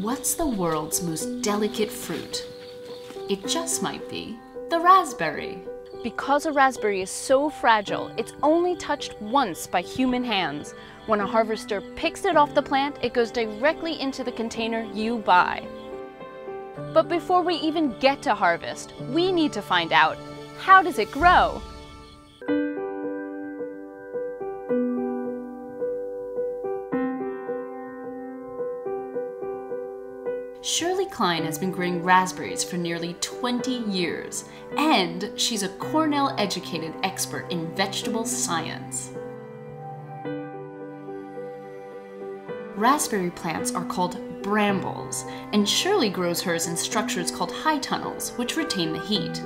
What's the world's most delicate fruit? It just might be the raspberry. Because a raspberry is so fragile, it's only touched once by human hands. When a harvester picks it off the plant, it goes directly into the container you buy. But before we even get to harvest, we need to find out, how does it grow? Shirley Klein has been growing raspberries for nearly 20 years, and she's a Cornell-educated expert in vegetable science. Raspberry plants are called brambles, and Shirley grows hers in structures called high tunnels, which retain the heat.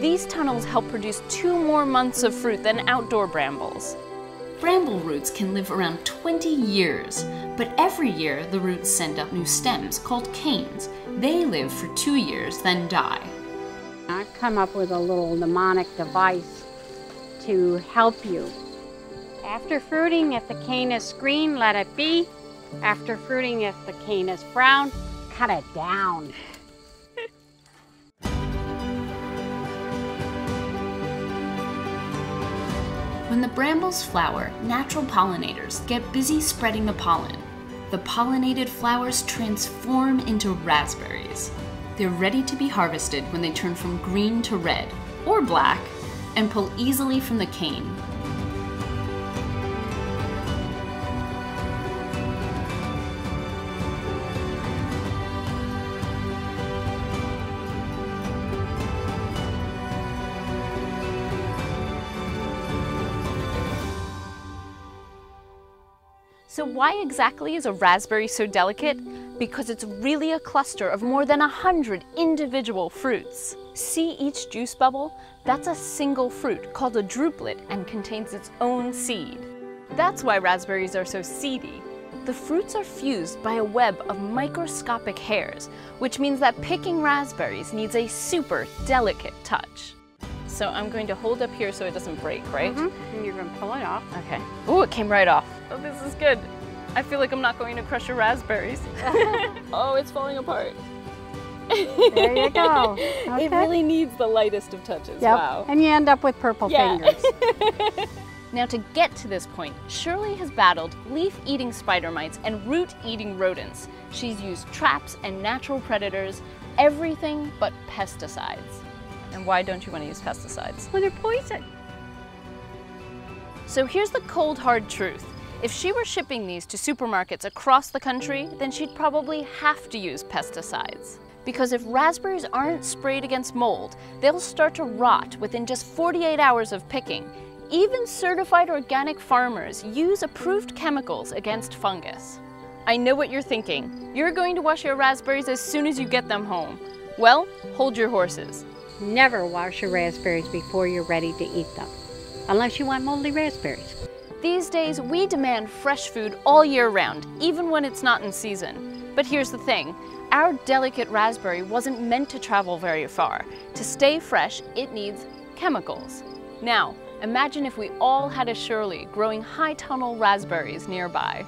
These tunnels help produce 2 more months of fruit than outdoor brambles. Bramble roots can live around 20 years, but every year the roots send up new stems called canes. They live for 2 years, then die. I've come up with a little mnemonic device to help you. After fruiting, if the cane is green, let it be. After fruiting, if the cane is brown, cut it down. When the brambles flower, natural pollinators get busy spreading the pollen. The pollinated flowers transform into raspberries. They're ready to be harvested when they turn from green to red, or black, and pull easily from the cane. So why exactly is a raspberry so delicate? Because it's really a cluster of more than 100 individual fruits. See each juice bubble? That's a single fruit called a druplet and contains its own seed. That's why raspberries are so seedy. The fruits are fused by a web of microscopic hairs, which means that picking raspberries needs a super delicate touch. So I'm going to hold up here so it doesn't break, right? And you're going to pull it off. Okay. Oh, it came right off. Oh, this is good. I feel like I'm not going to crush your raspberries. Oh, it's falling apart. There you go. Okay. It really needs the lightest of touches. Yep. Wow. And you end up with purple fingers. Now to get to this point, Shirley has battled leaf-eating spider mites and root-eating rodents. She's used traps and natural predators, everything but pesticides. And why don't you want to use pesticides? Well, they're poison. So here's the cold, hard truth. If she were shipping these to supermarkets across the country, then she'd probably have to use pesticides. Because if raspberries aren't sprayed against mold, they'll start to rot within just 48 hours of picking. Even certified organic farmers use approved chemicals against fungus. I know what you're thinking. You're going to wash your raspberries as soon as you get them home. Well, hold your horses. Never wash your raspberries before you're ready to eat them, unless you want moldy raspberries. These days, we demand fresh food all year round, even when it's not in season. But here's the thing, our delicate raspberry wasn't meant to travel very far. To stay fresh, it needs chemicals. Now, imagine if we all had a Shirley growing high tunnel raspberries nearby.